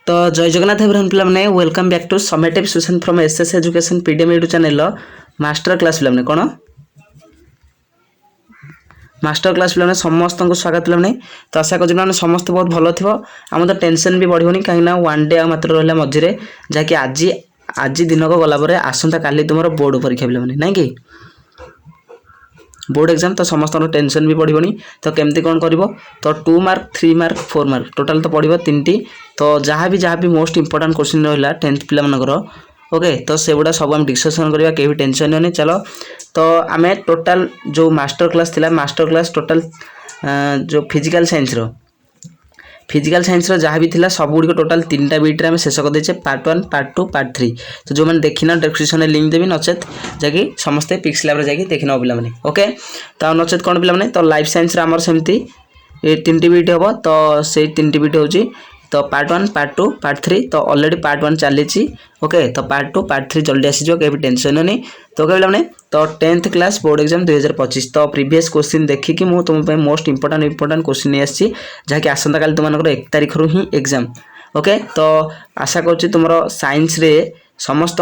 तो जय जगन्नाथ एवरीवन पिलाने welcome back to summative suggestion from SS education पीडीएम यूट्यूब चैनल मास्टर क्लास पिलाने कौन मास्टर क्लास पिलाने समस्त को स्वागत पिलाने। तो आशा कर पिलाने समस्त बहुत भल थी आम तो टेंशन भी बढ़ोनी कहीं वन डे मात्र रहा मझे जहाँकि आज आज दिन को गला आसंता काली तुम बोर्ड परीक्षा पिलाने ना कि बोर्ड एग्जाम तो समस्त टेंशन भी पड़ोनी। तो केमती कौन कर तो 2 मार्क 3 मार्क 4 मार्क टोटाल तो पड़ो 3टी। तो जहाँ भी मोस्ट इंपोर्टेंट क्वेश्चन रहा 10th पिला मनकर ओके तो से गुड़ा सब आम डिस्कसन करवा कहीं भी टेंशन नहीं। चलो तो आम टोटाल जो मास्टर क्लास थिला मास्टर क्लास टोटाल जो फिजिकल साइंस जहाँ भी थिला सब गुड़ टोटाल 3टा बीट्रे आम शेष करदे पार्ट 1 पार्ट 2 पार्ट 3। तो जो मैंने देखना डिस्क्रिप्शन में लिंक देवी नचेत जाकि समस्ते पिक्स लैब जाकि देखि नब पिला ओके। तो नचेत कौन पिला तो लाइफ साइंस आमर सेमती 3टी बीट हम तो से 3टी बीट हो तो पार्ट 1 पार्ट 2 पार्ट 3 तो ऑलरेडी पार्ट 1 चली ओके। तो पार्ट 2 पार्ट 3 जल्दी आसीजो कहीं टेंशन नहीं। तो क्या पिला तो 10th क्लास बोर्ड एग्जाम 2025 तो प्रीवियस क्वेश्चन देखिकी मु तुम मोस्ट इंपोर्टेंट क्वेश्चन नहीं आसी जहाँकि आसंता काली तुम 1 तारिख रु ही एग्जाम ओके। तो आशा कर तुम साइंस रे समस्त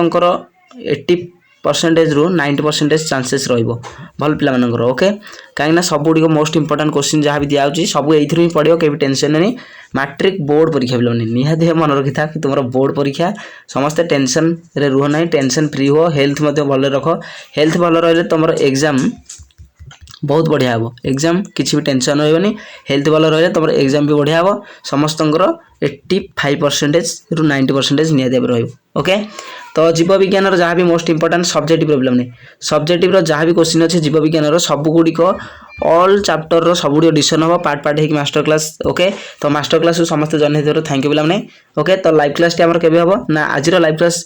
80% रु 90% चांसेस रहिबो भल पिला मनकर ओके। कहीं सब गुड़ मोस्ट इंपोर्टेंट क्वेश्चन जहाँ भी दिखाई सब ये ही पड़ो कहीं टेंशन नहीं। मैट्रिक बोर्ड परीक्षा पिला निहाती मन रखी था कि तुम बोर्ड परीक्षा समस्ते टेंशन रे रुह ना टेंशन फ्री हो हेल्थ भल रख हेल्थ भल रही तुम एग्जाम बहुत बढ़िया हम एग्जाम किसी भी टेंशन रही हेल्थ भल रही तुम एग्जाम भी बढ़िया हम समस्त 85% रु 90% निहाती भाव ओके। तो जीव विज्ञान जहाँ भी मोस्ट इंपोर्टेंट सब्जेक्टिव प्रॉब्लम नहीं सब्जेक्टिव जहाँ भी क्वेश्चन अच्छे जीव विज्ञान सब गुड़िक ऑल चैप्टर सब गुड़ डिस्कसन हम पार्ट पार्ट हो मास्टर क्लास ओके। तो मास्टर क्लास समस्त जन थैंक यू पिलाने ओके। तो लाइव क्लास टी केबे हम ना आज live class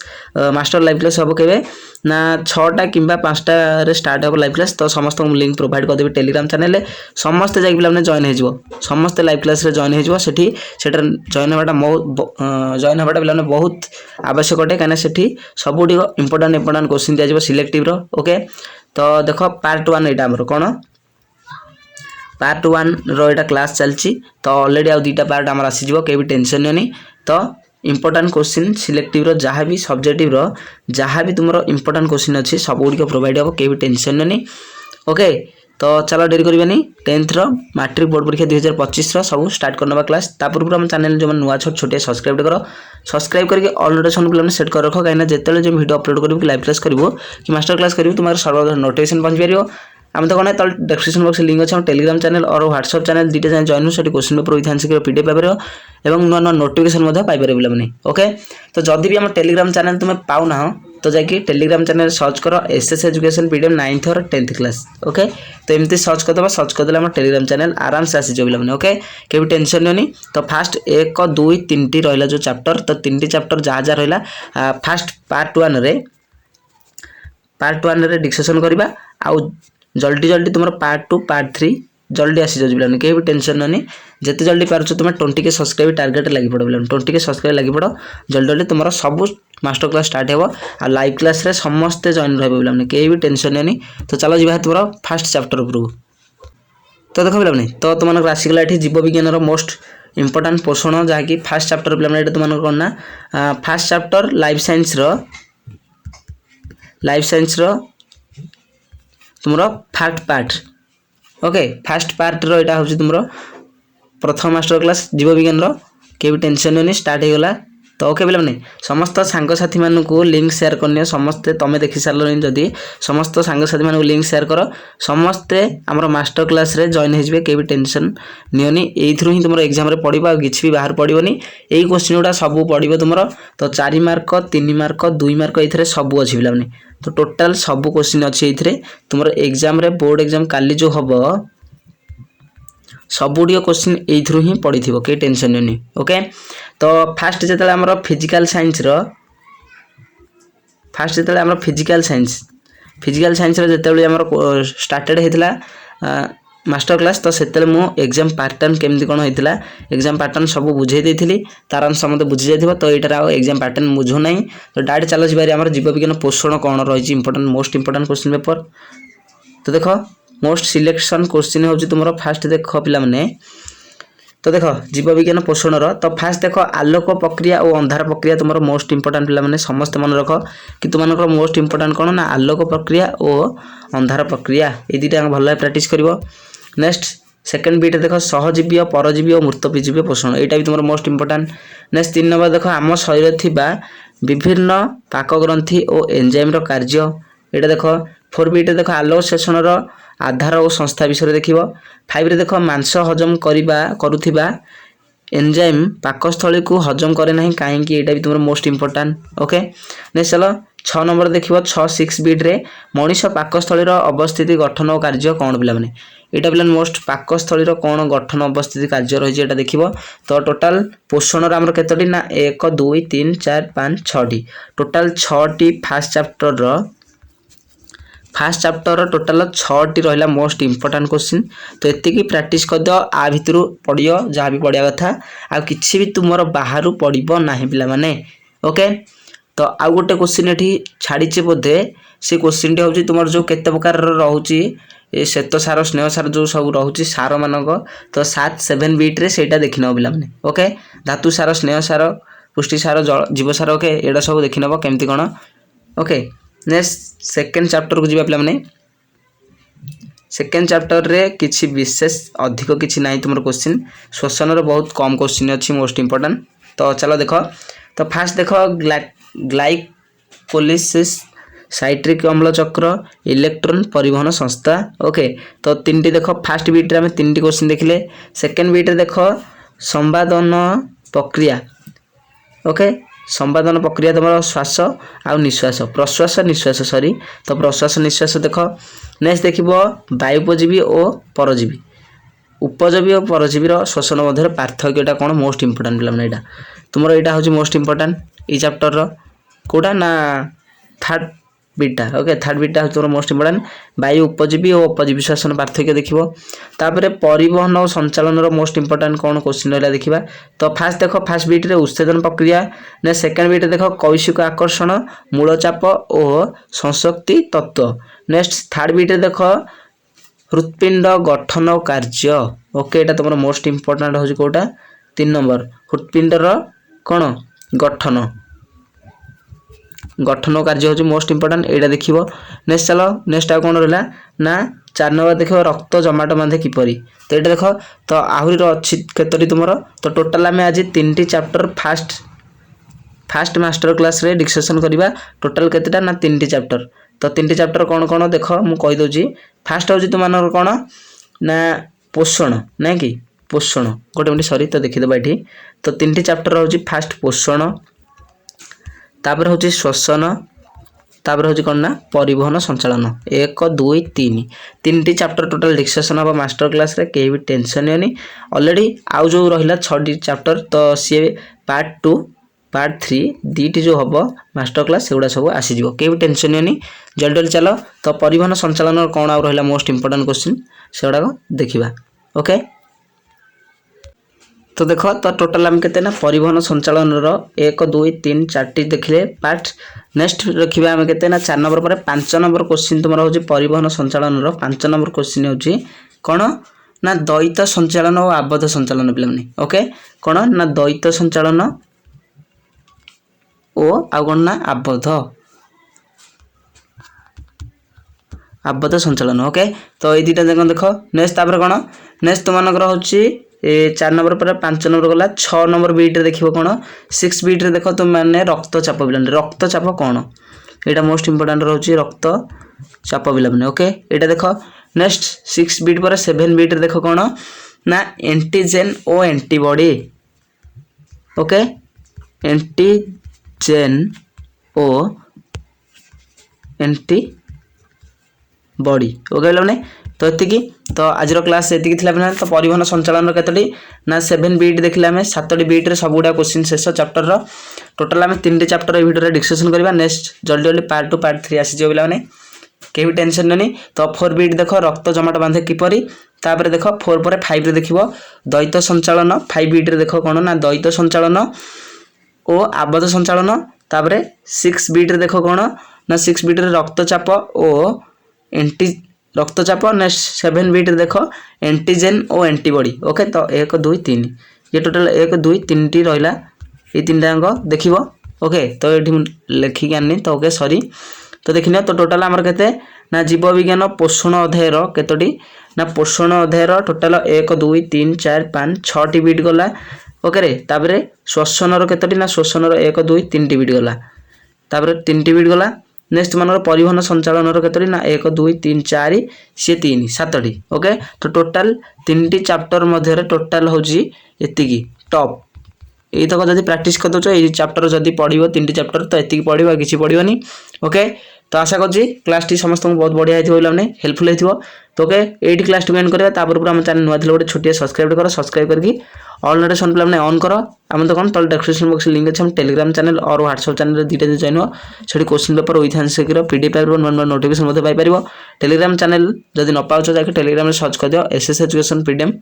master live class हम केबे ना 6टा कि 5टा स्टार्ट हो लाइव क्लास। तो समस्त लिंक प्रोवाइड करदेवी टेलीग्राम चैनल समस्ते जाकि पिलाने जॉइन हो समस्ते लाइव क्लास रे जॉइन हो जॉइन होगा जॉइन होगा पिलाने बहुत आवश्यक अटे कहीं से सब गुड़ इंपोर्टेंट क्वेश्चन दिया सिलेक्टिव ओके। तो देख पार्ट 1 यहाँ कौन पार्ट 1 रो क्लास चलती तो ऑलरेडी आउ 2टा पार्ट आम आसीज कहीं भी टेंशन नहीं। तो इंपोर्टेंट क्वेश्चन सिलेक्टिव जहाँ भी सब्जेक्टिव जहाँ भी तुम इंपोर्टेंट क्वेश्चन अच्छी सब गुड़ प्रोवाइड हम कहीं भी टेंशन नहीं ओके। तो चलो डेरी करवानी 10th मैट्रिक बोर्ड परीक्षा 2025 सब स्टार्ट करना क्लास पूर्व आम चैनल जो नुआ छोटे सब्सक्राइब कर सब्सक्राइब करके ऑल नोटिफिकेशन पे सेट कर रख कहीं जिते जो वीडियो अपलोड करूँ कि लाइव क्लास करूँ कि मास्टर क्लास करूँ तुम्हारे सर्वप्रथम नोटिफिकेशन पहुँच पार। आम तो कौन तल डिस्क्रिप्शन बॉक्स लिंक अच्छे टेलीग्राम चैनल और व्हाट्सएप चैनल 2टा चैनल जॉइन हो question paper with answer PDF Piper और नुआ नुआ नोटिफिकेशन पाइपर पे ओके। तो जदि भी आम टेलीग्राम चैनल तुम पाऊना तो जाकि टेलीग्राम चैनल सर्च कर एसएस एजुकेशन पीडीएम 9th और 10th क्लास ओके। तो एमती सर्च करदे सर्च करदे आम टेलीग्राम चैनल आराम से आसीज पे ओके कभी टेंशन नहीं। तो फास्ट 1 2 3टी रहा जो चैप्टर तो 3टी चैप्टर जहाँ जहाँ रहा फास्ट पार्ट 1 रे डिस्कसन करवा आउ जल्दी जल्दी तुम पार्ट 2 पार्ट 3 जल्दी आसी जाओ पिलाने कहीं भी टेंशन नहीं जिते जल्दी पार्छ तुम 20 के सब्सक्राइब टार्गेट लगी पड़ो पिलाने 20 के सब्सक्राइब लगी पड़ो जल्दी जल्दी तुम सब मास्टर क्लास स्टार्ट हो आ लाइव क्लास रे समस्ते जॉइन रहे पिलाने कहीं भी टेंशन नहीं। तो चलो जी तुम फास्ट चैप्टर उपरକୁ तो देख पिलाने तो तुम आसीगला ये जीव विज्ञान मोस्ट इंपोर्टेंट पोषण जहाँकि फास्ट चैप्टर पिलाने तुम कौन ना फास्ट चैप्टर लाइफ साइंस तुम fast part okay fast part रहा हूँ तुम प्रथम मास्टर क्लास जीव विज्ञान के भी टेंशन नहीं स्टार्ट हो गला। तो ओके पिलाने समस्त सांगसाथी मानक लिंक शेयर करनी समस्ते तुम देखी सारे जदि समस्त सांगसाथी मानक लिंक शेयर कर समस्ते आमर मास्टर क्लास रे जॉइन हो कहीं भी टेंशन नियोनी एथरू ही तुम एग्जाम पढ़ किसी भी बाहर पड़ोनी यही क्वेश्चन गुड़ा सब पढ़ो तुम। तो 4 मार्क 3 मार्क 2 मार्क ये सब अच्छी पिलाने तो टोटाल सब क्वेश्चन अच्छी ये तुम एग्जाम रे बोर्ड एग्जाम काली जो हम सब गुड़ क्वेश्चन यू ही पड़ी थी कहीं टेंशन नहीं ओके। तो फास्ट जो आम फिजिकल साइंस फिजिकल साइंस जिते आम स्टार्टेड होता मास्टर क्लास तो से मु एग्जाम पैटर्न केमती कौन होता एग्जाम पैटर्न सब बुझे देती तार आंसर मत बुझी जाइए तो यहाँ एग्जाम पैटर्न बुझू ना। तो डायरेक्ट चलो जी आम जीव विज्ञान पोषण कौन रही important most important question paper. तो देख मोस्ट सिलेक्शन क्वेश्चन हूँ तुम फास्ट देख पिला तो देख जीवविज्ञान पोषण तो फास्ट देख आलोक प्रक्रिया और अंधार प्रक्रिया तुम मोस्ट इंपोर्टाट पे समस्त मन रख कि तुम मोस्ट इंपोर्टाट कौन ना आलोक प्रक्रिया और अंधार प्रक्रिया ये दुटा भल प्राक्ट कर। नेक्स्ट सेकेंड बीट देख सहजीवी परजीवी और मृतपीजीवी पोषण यहाँ भी तुम मोस्ट इंपोर्टाट। नेक्स्ट 3 नंबर देख आम शरीर थिबा विभिन्न पाकग्रंथि और एंजाइम रो कार्य यहाँ देख 4 बीट देख आलोक शोषण आधार और संस्था विषय देख 5 रे देख मांस हजम करुथिबा एंजाइम पाकस्थली को हजम करे नहीं कहीं यहाँ भी तुम मोस्ट इंपोर्टाट। ओके नेक्स्ट चलो 6 नंबर देख 6 बीट रे मनीष पाकस्थली अवस्थिति गठन और कार्य कौन पिला माने यहाँ पिला मोस्ट पाकस्थली कौन गठन अवस्थिति कार्य रही है देख। तो टोटाल पोषण आमर केतोटी ना 1 2 3 4 5 6 टोटाल 6 फास्ट चैप्टर टोटाल 6 रहा मोस्ट इंपोर्टाट क्वेश्चन। तो ये प्रैक्टिस करद आ भितर पढ़ियो जहाँ भी पढ़िया कथा आ किसी भी तुम बाहर पड़ो ना पिला माने। ओके तो आउ गोटे क्वेश्चन ये छाड़ीचे बोधे से क्वेश्चन टी हूँ तुम जो केते प्रकार रोचे श्वेत सार स्नेह सार जो सब रोचे सार मानक तो 7 बीट रे सेटा देखी नब पिला माने। ओके धातु सार स्नेह सार पुष्टि सार जीव सार ओके एटा सब देखी नब केमती कौन। ओके नेक्स्ट सेकेंड चैप्टर को जीवा पिला माने। सेकेंड चैप्टर रे किछि विशेष अधिक किछि नाही तुमर क्वेश्चन श्वसन रो बहुत कम क्वेश्चन अछि मोस्ट इंपोर्टेंट। तो चलो देखो तो फास्ट देखो ग्लाइकोलिसिस साइट्रिक अम्ल चक्र इलेक्ट्रॉन परिवहन संस्था। ओके तो 3टी देखो फास्ट बीट रे हमें 3टी क्वेश्चन देखले। सेकेंड बीट रे देखो संवादन प्रक्रिया। ओके संवादन प्रक्रिया तुम श्वास आ निश्वास प्रश्वास निश्वास सॉरी तो प्रश्वास निश्वास देख। नेक्स्ट देख वायुपजीवी और परजीवी उपजीवी और परजीवी श्वसन मध्य पार्थक्यटा कौन मोस्ट इंपोर्टाट पिला यहाँ तुम यहाँ हूँ मोस्ट इंपोर्टाट ये चैप्टर कोटा ना third beta. Okay third beta हूँ तुम मोस्ट इंपोर्टाट वायु उपजीवी और उपजीवी श्वसन पार्थक्य देखो। तापर परिवहन और संचालन मोस्ट इंपोर्टाट कौन क्वेश्चन रहा देखा। तो फास्ट देख फास्ट बीट रे उत्सेदन प्रक्रिया ने सेकेंड बीट देख कैशिक आकर्षण मूलचाप और संशक्ति तत्व। नेक्स्ट थर्ड बीट देख हृत्पिंड गठन और कार्य। ओके यहाँ तुम मोस्ट इंपोर्टाट हूँ कौटा 3 नंबर हृत्पिंडर कौन गठन गठन कार्य हूँ मोस्ट इंपोर्टाट यहाँ देख। नेक्स्ट चलो नेक्स्ट आ कौन रहा ना 4 नंबर देख रक्त जमाट बांधे किपरि। तो ये देख तो आहरी अच्छी केतोटी तुम तो टोटाल आम आज 3टी चैप्टर फास्ट मास्टर क्लास रे डिस्कशन करवा टोटाल केतेटा ना 3टी चैप्टर। तो 3टी चैप्टर कौन कौन देख मुझे कहीदे फास्ट हूँ तुम कौन ना पोषण ना कि पोषण गोटे मिनट सॉरी तो देखीदे ये तो 3टी चैप्टर हूँ फास्ट पोषण तापर हूँ श्वसन तापर हूँ कौन ना परिवहन संचालन 1 2 3 3टी चैप्टर टोटाल डिस्कशन हम मास्टर क्लास रे कहीं भी टेंशन नहीं ऑलरेडी आउ जो रहा 6टी चैप्टर तो सी पार्ट 2 पार्ट 3 2टी जो हम मास्टर क्लास सेगुड़ा सब आसीज कहीं भी टेंशन नहीं जल्दी जल्दी चलो। तो परिवहन संचालन कौन आउ रहा मोस्ट इंपोर्टाट क्वेश्चन से गुड़ाक देखा। ओके तो देख तो टोटाल आम के परिवहन संचालन 1 2 3 4टी देखिले पार्ट। नेक्स्ट रखा आम के 4 नंबर पर 5 नंबर क्वेश्चन तुम हूँ परिवहन संचालन 5 नंबर क्वेश्चन हूँ कौन ना द्वैत संचालन और आबद्ध संचालन पे। ओके कौन ना द्वैत संचालन और आउ कौन ना आबद्ध संचालन। ओके तो ये दुटा देख देख नेक्स्ट तापर कौन नेक्स्ट तुम हूँ 4 नंबर पर 5 नंबर गला 6 नंबर बीट रे देखियो कौन 6 बीट रे देख तुम मैंने रक्तचाप पिला रक्तचाप कौन यहाँ मोस्ट इंपोर्टाट रोचे रक्तचाप पिला। ओके यहाँ देख नेक्स्ट 6 बीट पर 7 बीट रे देख कौन ना एंटीजेन और एंटीबॉडी। ओके एंटीजेन और एंटीबॉडी। ओके मैंने तो ये तो आज क्लास ये तो परिवहन संचालन केतोटी ना 7 बीट देखिले आम 7टी बीट रे सब गुड़ा क्वेश्चन शेष चैप्टर टोटाल आम 3टी चैप्टर ये वीडियो डिस्कशन करवा। नेक्स्ट जल्दी जल्दी पार्ट 2 पार्ट 3 आसीज पे कहीं भी टेंशन नहीं। तो 4 बीट देख रक्त जमाट बांधे किपरि तापर देख 4 पर 5 रे देखिबो द्वैत संचालन 5 बीट रे देख कौन ना द्वैत संचालन और आबद्ध संचालन। तापर 6 बीट रे देख कौन ना 6 बीट रे रक्तचाप और एंटी रक्तचाप नेक्स्ट 7 बिट देख एंटीजेन और एंटीबॉडी ओके तो 1 2 3 ये टोटल 1 2 3 टी रहा ये 3टा अंक देख ओके तो ये लिखिक आनी तो ओके सॉरी तो देखिए तो टोटाल आमर केते ना जीव विज्ञान पोषण अध्यायर केतोटी ना पोषण अध्यायर टोटाल 1 2 3 4 5 6 टी बिट गला ओके रे ताबरे श्वसन केतोटी ना श्वसन 1 2 3 टी बिट गला ताबरे 3 टी बिट गला नेक्स्ट मानकर परिवहन संचालन केतोटी ना 1 2 3 4 सी 3 7 टी ओके तो टोटाल 3 टी चैप्टर मध्य टोटाल होची एतिकी टॉप यही तक जब प्राक्ट कर दो ये चैप्टर जब पढ़ो 3 टी चैप्टर तो ये पढ़ो किसी पढ़ोनी ओके तो आशा करी क्लास टी समस्त बहुत बढ़िया होती है हेल्पफुल हो तो ओके एट क्लास टी एंड करा आम चैनल नुआ थे गोटे छोटिया सब्सक्राइब कर सब्सक्राइब करके ऑल नोटिफिकेशन पे मैंने ऑन कर आम तो कौन तल डिस्क्रिप्शन बॉक्स लिंक अच्छे टेलीग्राम चैनल और व्हाट्सएप चैनल दुईटा जॉइन हो से question paper with answer PDF नुआ नोटिफिकेशन पाइपर टेलीग्राम चैनल जब न पाच जाके टेलीग्राम सर्च कर दियो एसएस एजुकेशन पीडीएम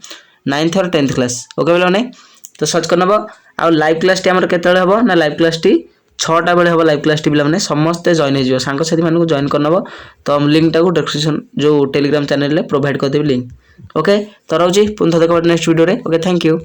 9th और 10th क्लास ओके बोले तो सर्च कर नब आ लाइव क्लास टी आमर केतले हबो ना लाइव क्लास टी 6टा बेले हम लाइव क्लास टी पे समस्ते जॉइन हो सांग साथी मानक जॉइन करनब तो लिंक टाक डिस्क्रिप्शन जो टेलीग्राम चैनल प्रोवाइड करदेवी लिंक ओके तो रोची पुनः देखा नेक्स्ट वीडियो रे ओके थैंक यू।